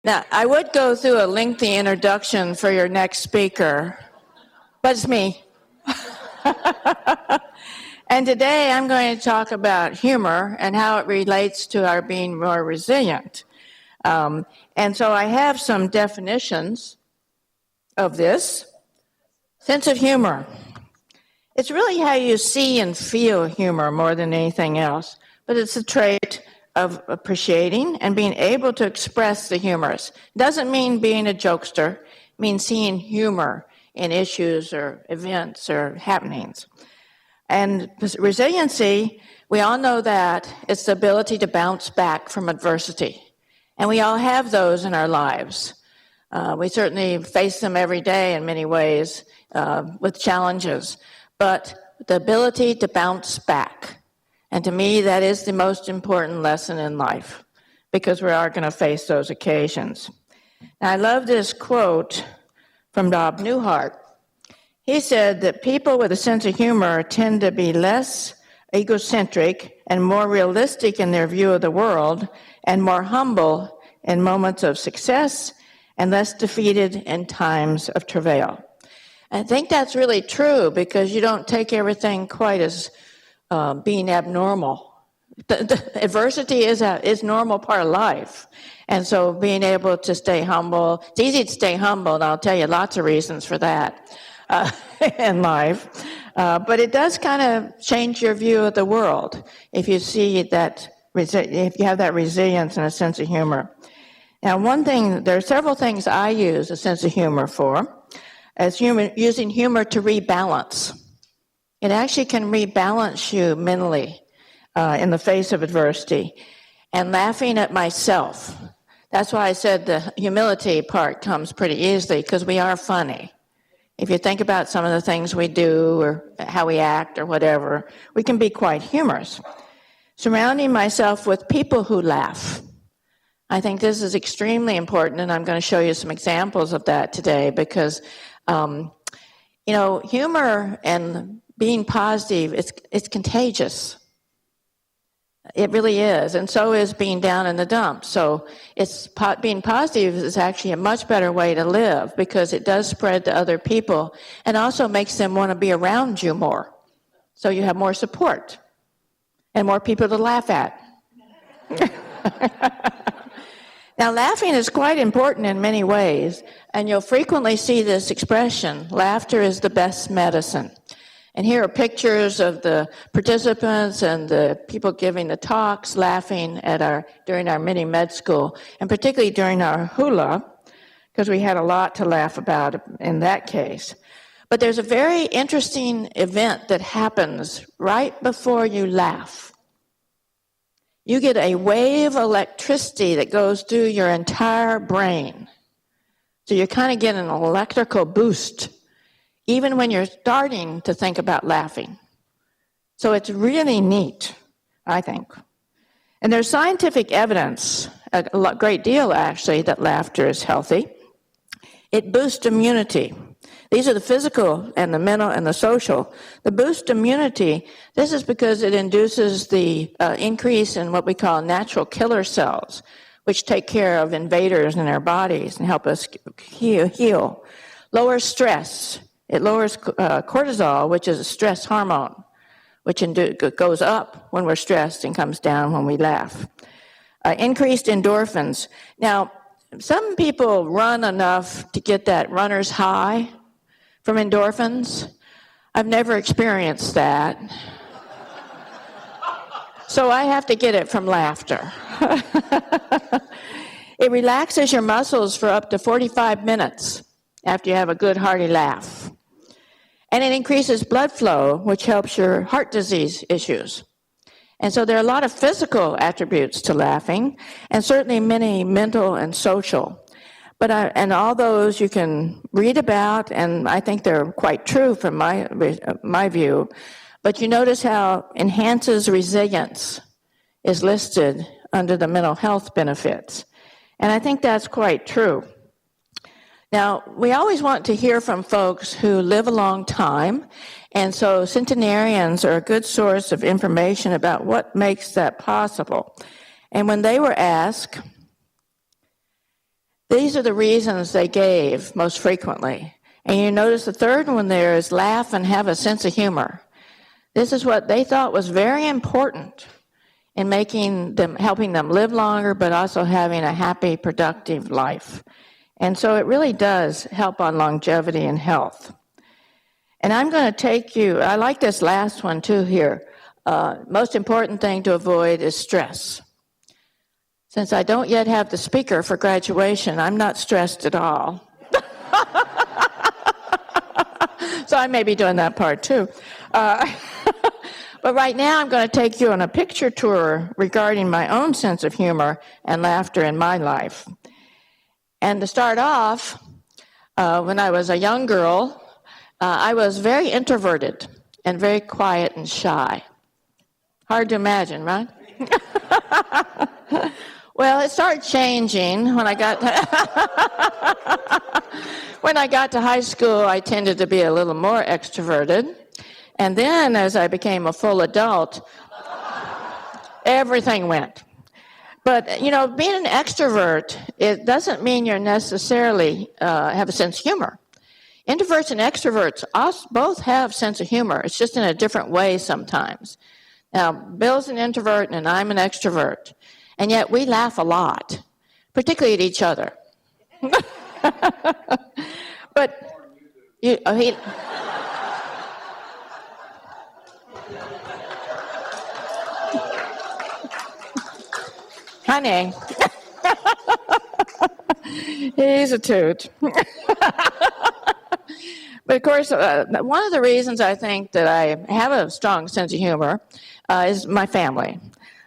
Now, I would go through a lengthy introduction for your next speaker, but it's me. And today I'm going to talk about humor and how it relates to our being more resilient. And so I have some definitions of this. Sense of humor. It's really how you see and feel humor more than anything else, but it's a trait of appreciating and being able to express the humorous. It doesn't mean being a jokester. It means seeing humor in issues or events or happenings. And resiliency, we all know that it's the ability to bounce back from adversity. And we all have those in our lives. We certainly face them every day in many ways with challenges. But the ability to bounce back. And to me, that is the most important lesson in life, because we are going to face those occasions. Now, I love this quote from Bob Newhart. He said that people with a sense of humor tend to be less egocentric and more realistic in their view of the world, and more humble in moments of success, and less defeated in times of travail. I think that's really true, because you don't take everything quite as being abnormal. The adversity is a normal part of life. And so being able to stay humble, it's easy to stay humble, and I'll tell you lots of reasons for that in life. But it does kind of change your view of the world if you see that, if you have that resilience and a sense of humor. Now, there are several things I use a sense of humor for, as using humor to rebalance. It actually can rebalance you mentally in the face of adversity. And laughing at myself. That's why I said the humility part comes pretty easily, because we are funny. If you think about some of the things we do or how we act or whatever, we can be quite humorous. Surrounding myself with people who laugh. I think this is extremely important, and I'm going to show you some examples of that today, because, humor and being positive, it's contagious. It really is, and so is being down in the dumps. So being positive is actually a much better way to live, because it does spread to other people and also makes them want to be around you more. So you have more support and more people to laugh at. Now, laughing is quite important in many ways, and you'll frequently see this expression: laughter is the best medicine. And here are pictures of the participants and the people giving the talks laughing during our mini med school, and particularly during our hula, because we had a lot to laugh about in that case. But there's a very interesting event that happens right before you laugh. You get a wave of electricity that goes through your entire brain. So you kind of get an electrical boost, even when you're starting to think about laughing. So it's really neat, I think. And there's scientific evidence, a great deal actually, that laughter is healthy. It boosts immunity. These are the physical and the mental and the social. The boost immunity, this is because it induces the increase in what we call natural killer cells, which take care of invaders in our bodies and help us heal. Lowers stress. It lowers cortisol, which is a stress hormone, which goes up when we're stressed and comes down when we laugh. Increased endorphins. Now, some people run enough to get that runner's high from endorphins. I've never experienced that. So I have to get it from laughter. It relaxes your muscles for up to 45 minutes after you have a good hearty laugh. And it increases blood flow, which helps your heart disease issues. And so there are a lot of physical attributes to laughing, and certainly many mental and social. And all those you can read about, and I think they're quite true from my view. But you notice how enhances resilience is listed under the mental health benefits. And I think that's quite true. Now, we always want to hear from folks who live a long time, and so centenarians are a good source of information about what makes that possible. And when they were asked, These are the reasons they gave most frequently. And you notice the third one there is laugh and have a sense of humor. This is what they thought was very important in helping them live longer, but also having a happy, productive life. And so it really does help on longevity and health. And I'm going to take you, I like this last one too here. Most important thing to avoid is stress. Since I don't yet have the speaker for graduation, I'm not stressed at all. So I may be doing that part too. But right now I'm going to take you on a picture tour regarding my own sense of humor and laughter in my life. And to start off, when I was a young girl, I was very introverted and very quiet and shy. Hard to imagine, right? Well, it started changing when I got to high school. I tended to be a little more extroverted. And then as I became a full adult, everything went. But, you know, being an extrovert, it doesn't mean you're necessarily have a sense of humor. Introverts and extroverts both have sense of humor. It's just in a different way sometimes. Now, Bill's an introvert and I'm an extrovert. And yet we laugh a lot, particularly at each other. But honey, he's a toot. But of course, one of the reasons I think that I have a strong sense of humor is my family.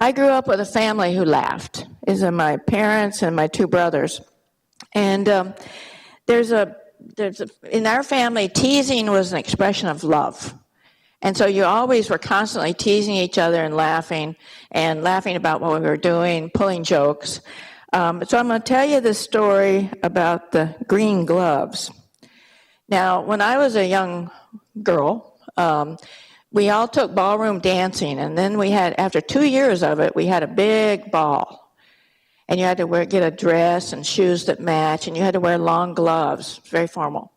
I grew up with a family who laughed. These are my parents and my two brothers. And in our family, teasing was an expression of love. And so you always were constantly teasing each other and laughing about what we were doing, pulling jokes. So I'm going to tell you this story about the green gloves. Now, when I was a young girl, we all took ballroom dancing, and then after 2 years of it, we had a big ball. And you had to get a dress and shoes that match, and you had to wear long gloves. Very formal.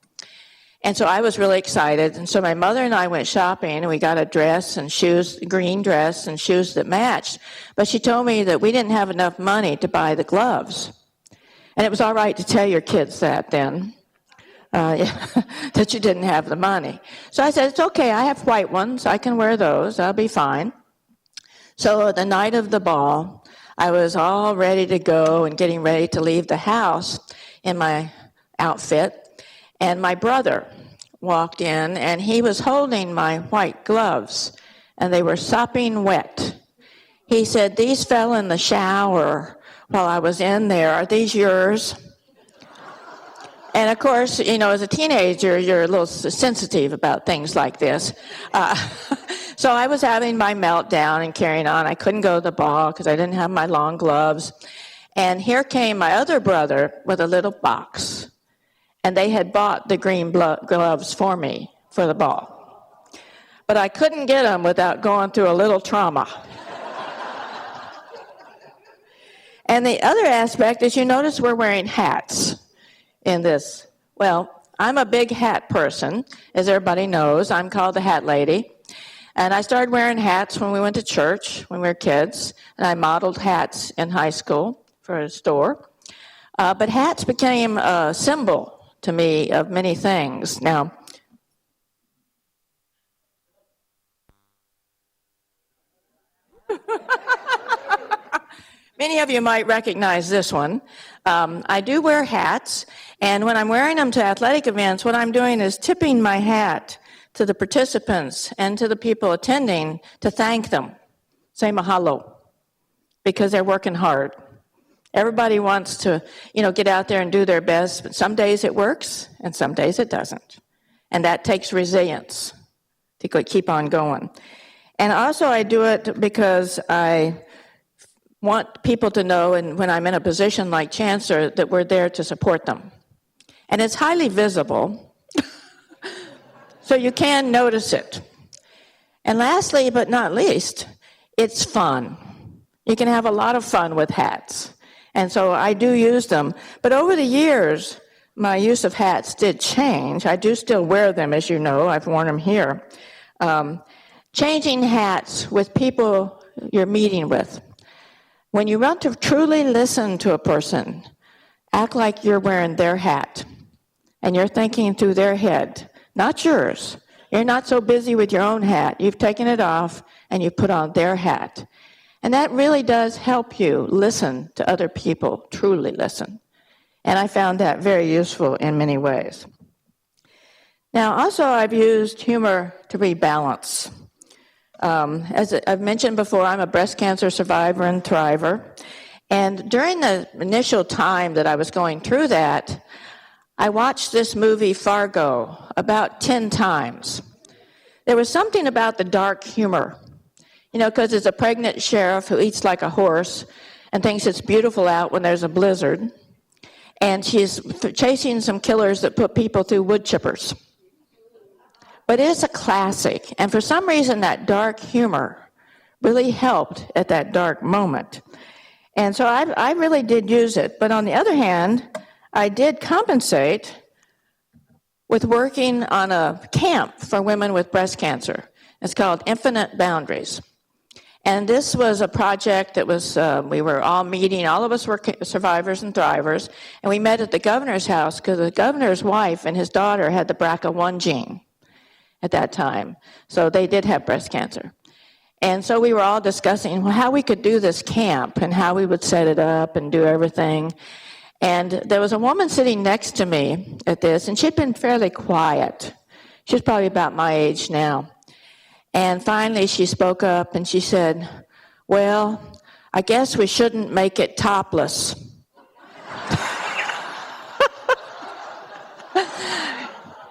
And so I was really excited, and so my mother and I went shopping, and we got a dress and shoes, green dress and shoes that matched. But she told me that we didn't have enough money to buy the gloves. And it was all right to tell your kids that then. That you didn't have the money. So I said, it's okay, I have white ones, I can wear those, I'll be fine. So the night of the ball, I was all ready to go and getting ready to leave the house in my outfit, and my brother walked in, and he was holding my white gloves, and they were sopping wet. He said, these fell in the shower while I was in there, are these yours? And of course, you know, as a teenager, you're a little sensitive about things like this. So I was having my meltdown and carrying on. I couldn't go to the ball because I didn't have my long gloves. And here came my other brother with a little box. And they had bought the green gloves for me for the ball. But I couldn't get them without going through a little trauma. And the other aspect is you notice we're wearing hats in this. Well, I'm a big hat person, as everybody knows. I'm called the Hat Lady. And I started wearing hats when we went to church when we were kids. And I modeled hats in high school for a store. But hats became a symbol to me of many things. Now, many of you might recognize this one. I do wear hats, and when I'm wearing them to athletic events, what I'm doing is tipping my hat to the participants and to the people attending to thank them. Say mahalo, because they're working hard. Everybody wants to, get out there and do their best, but some days it works, and some days it doesn't. And that takes resilience to keep on going. And also I do it because I want people to know, and when I'm in a position like Chancellor, that we're there to support them. And it's highly visible, so you can notice it. And lastly, but not least, it's fun. You can have a lot of fun with hats. And so I do use them. But over the years, my use of hats did change. I do still wear them, as you know. I've worn them here. Changing hats with people you're meeting with. When you want to truly listen to a person, act like you're wearing their hat and you're thinking through their head, not yours. You're not so busy with your own hat. You've taken it off and you put on their hat. And that really does help you listen to other people, truly listen. And I found that very useful in many ways. Now, also I've used humor to rebalance. As I've mentioned before, I'm a breast cancer survivor and thriver. And during the initial time that I was going through that, I watched this movie Fargo about 10 times. There was something about the dark humor, because it's a pregnant sheriff who eats like a horse and thinks it's beautiful out when there's a blizzard. And she's chasing some killers that put people through wood chippers. But it's a classic, and for some reason that dark humor really helped at that dark moment. And so I really did use it. But on the other hand, I did compensate with working on a camp for women with breast cancer. It's called Infinite Boundaries. And this was a project that was, we were all meeting, all of us were survivors and thrivers, and we met at the governor's house because the governor's wife and his daughter had the BRCA1 gene at that time. So they did have breast cancer. And so we were all discussing how we could do this camp and how we would set it up and do everything. And there was a woman sitting next to me at this, and she'd been fairly quiet. She was probably about my age now. And finally she spoke up and she said, "Well, I guess we shouldn't make it topless."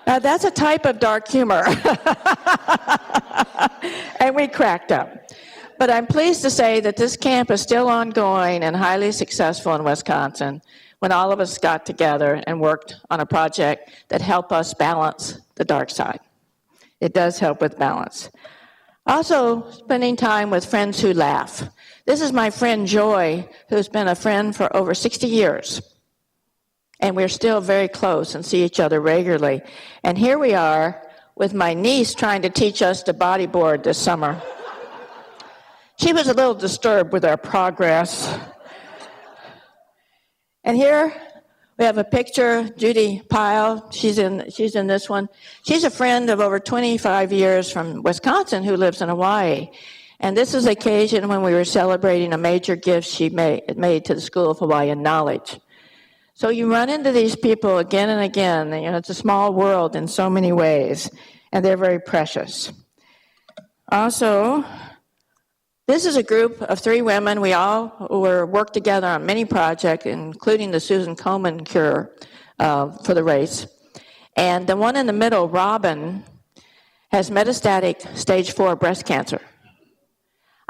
Now, that's a type of dark humor. And we cracked up. But I'm pleased to say that this camp is still ongoing and highly successful in Wisconsin when all of us got together and worked on a project that helped us balance the dark side. It does help with balance. Also, spending time with friends who laugh. This is my friend Joy, who's been a friend for over 60 years. And we're still very close and see each other regularly. And here we are with my niece trying to teach us to bodyboard this summer. She was a little disturbed with our progress. And here we have a picture, Judy Pyle, she's in this one. She's a friend of over 25 years from Wisconsin who lives in Hawaii. And this is the occasion when we were celebrating a major gift she made to the School of Hawaiian Knowledge. So you run into these people again and again. It's a small world in so many ways, and they're very precious. Also, this is a group of 3 women. We all worked together on many projects, including the Susan Komen cure for the race. And the one in the middle, Robin, has metastatic stage 4 breast cancer.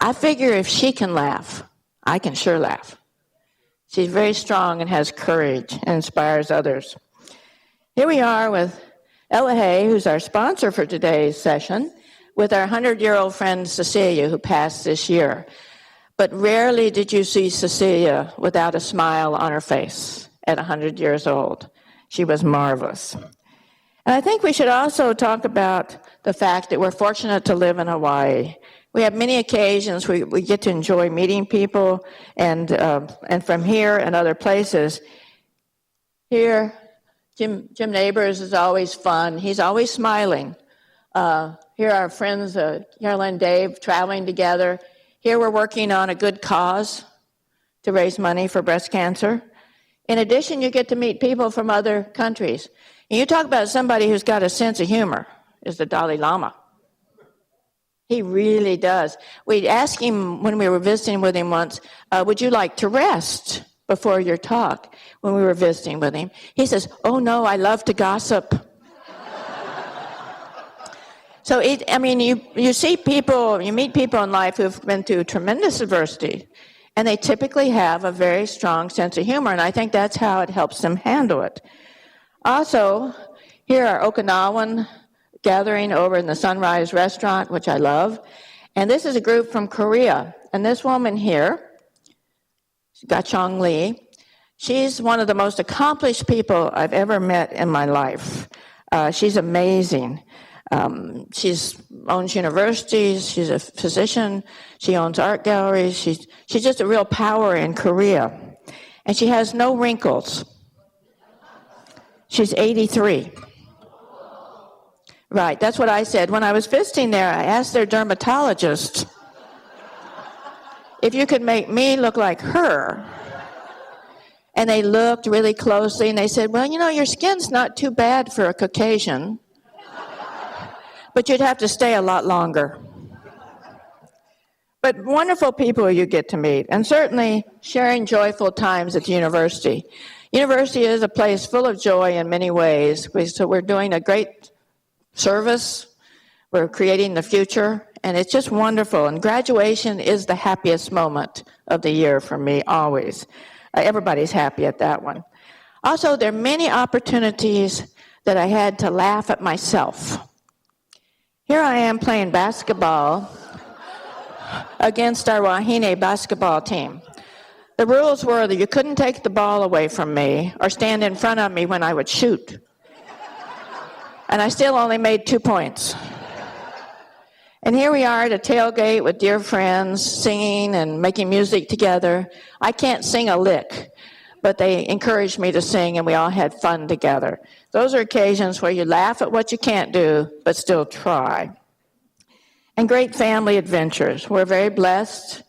I figure if she can laugh, I can sure laugh. She's very strong and has courage and inspires others. Here we are with Ella Hay, who's our sponsor for today's session, with our 100-year-old friend Cecilia, who passed this year. But rarely did you see Cecilia without a smile on her face at 100 years old. She was marvelous. And I think we should also talk about the fact that we're fortunate to live in Hawaii. We have many occasions we get to enjoy meeting people, and from here and other places. Here, Jim Neighbors is always fun. He's always smiling. Here are our friends, Carol and Dave, traveling together. Here we're working on a good cause to raise money for breast cancer. In addition, you get to meet people from other countries. And you talk about somebody who's got a sense of humor, is the Dalai Lama. He really does. We asked him when we were visiting with him once, would you like to rest before your talk? When we were visiting with him, he says, "Oh no, I love to gossip." So you see people, you meet people in life who've been through tremendous adversity, and they typically have a very strong sense of humor, and I think that's how it helps them handle it. Also, here are Okinawan gathering over in the Sunrise Restaurant, which I love. And this is a group from Korea. And this woman here, Gachong Lee. She's one of the most accomplished people I've ever met in my life. She's amazing. She owns universities. She's a physician. She owns art galleries. She's just a real power in Korea. And she has no wrinkles. She's 83. Right, that's what I said. When I was visiting there, I asked their dermatologist if you could make me look like her. And they looked really closely, and they said, well, your skin's not too bad for a Caucasian, but you'd have to stay a lot longer. But wonderful people you get to meet, and certainly sharing joyful times at the university. University is a place full of joy in many ways. So we're doing a great service. We're creating the future, and it's just wonderful. And graduation is the happiest moment of the year for me, always. Everybody's happy at that one. Also, there are many opportunities that I had to laugh at myself. Here I am playing basketball against our Wahine basketball team. The rules were that you couldn't take the ball away from me or stand in front of me when I would shoot. And I still only made 2 points. And here we are at a tailgate with dear friends, singing and making music together. I can't sing a lick, but they encouraged me to sing, and we all had fun together. Those are occasions where you laugh at what you can't do, but still try. And great family adventures. We're very blessed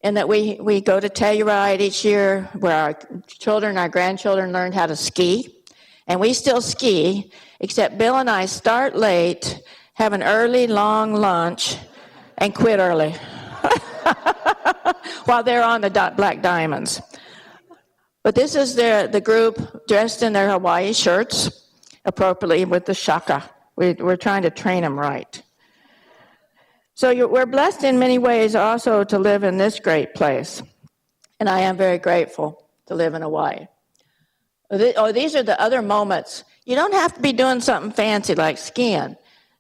in that we go to Telluride each year, where our children, our grandchildren learn how to ski. And we still ski, except Bill and I start late, have an early, long lunch, and quit early while they're on the Black Diamonds. But this is the group dressed in their Hawaii shirts, appropriately with the shaka. We're trying to train them right. So we're blessed in many ways also to live in this great place. And I am very grateful to live in Hawaii. These are the other moments. You don't have to be doing something fancy like skiing.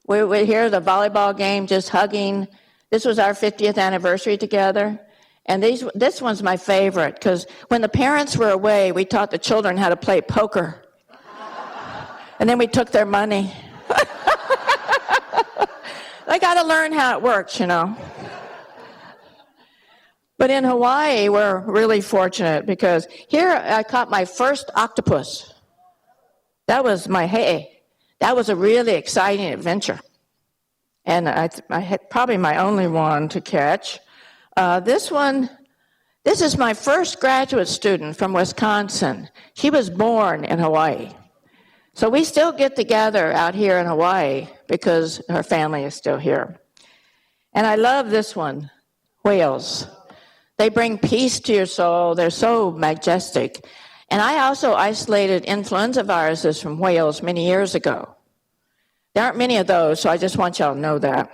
We're here at the volleyball game, just hugging. This was our 50th anniversary together. And this one's my favorite, because when the parents were away, we taught the children how to play poker. And then we took their money. They got to learn how it works, But in Hawaii, we're really fortunate, because here I caught my first octopus. That was that was a really exciting adventure. And I had probably my only one to catch. This is my first graduate student from Wisconsin. She was born in Hawaii. So we still get together out here in Hawaii because her family is still here. And I love this one, whales. They bring peace to your soul. They're so majestic. And I also isolated influenza viruses from whales many years ago. There aren't many of those, so I just want y'all to know that.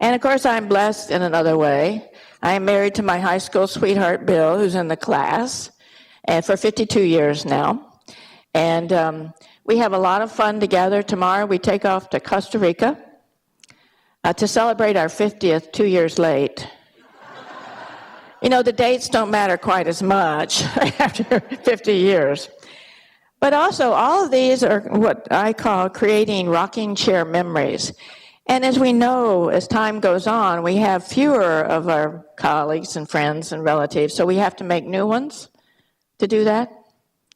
And of course, I'm blessed in another way. I am married to my high school sweetheart, Bill, who's in the class, and for 52 years now. And we have a lot of fun together. Tomorrow we take off to Costa Rica to celebrate our 50th 2 years late. The dates don't matter quite as much after 50 years. But also, all of these are what I call creating rocking chair memories. And as we know, as time goes on, we have fewer of our colleagues and friends and relatives, so we have to make new ones to do that.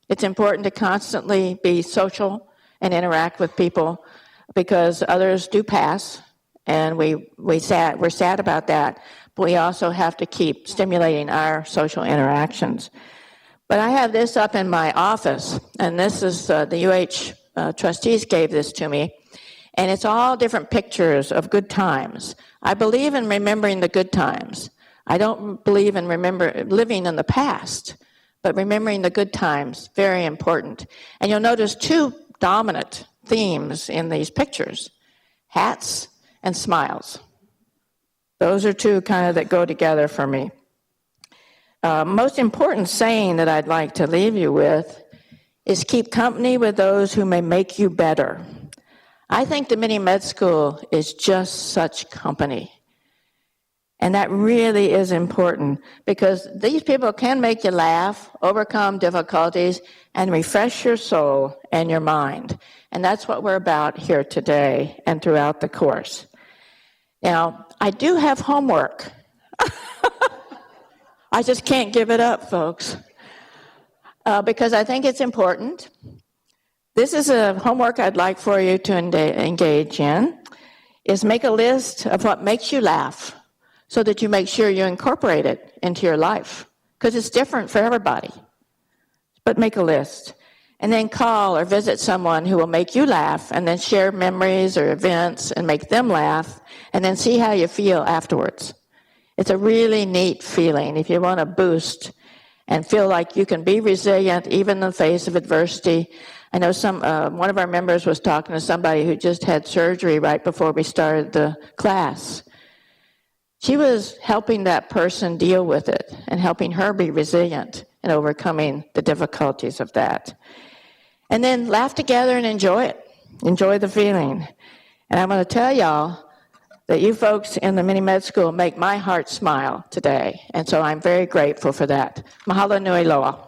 It's important to constantly be social and interact with people, because others do pass, and we're sad about that. But we also have to keep stimulating our social interactions. But I have this up in my office, and this is the UH trustees gave this to me, and it's all different pictures of good times. I believe in remembering the good times. I don't believe in living in the past, but remembering the good times, very important. And you'll notice two dominant themes in these pictures: hats and smiles. Those are two kind of that go together for me. Most important saying that I'd like to leave you with is keep company with those who may make you better. I think the mini med school is just such company. And that really is important because these people can make you laugh, overcome difficulties, and refresh your soul and your mind. And that's what we're about here today and throughout the course. Now, I do have homework. I just can't give it up, folks, because I think it's important. This is a homework I'd like for you to engage in, is make a list of what makes you laugh so that you make sure you incorporate it into your life, because it's different for everybody. But make a list. And then call or visit someone who will make you laugh, and then share memories or events and make them laugh, and then see how you feel afterwards. It's a really neat feeling if you want to boost and feel like you can be resilient even in the face of adversity. I know one of our members was talking to somebody who just had surgery right before we started the class. She was helping that person deal with it and helping her be resilient and overcoming the difficulties of that. And then laugh together and enjoy it. Enjoy the feeling. And I'm going to tell y'all that you folks in the mini med school make my heart smile today. And so I'm very grateful for that. Mahalo nui loa.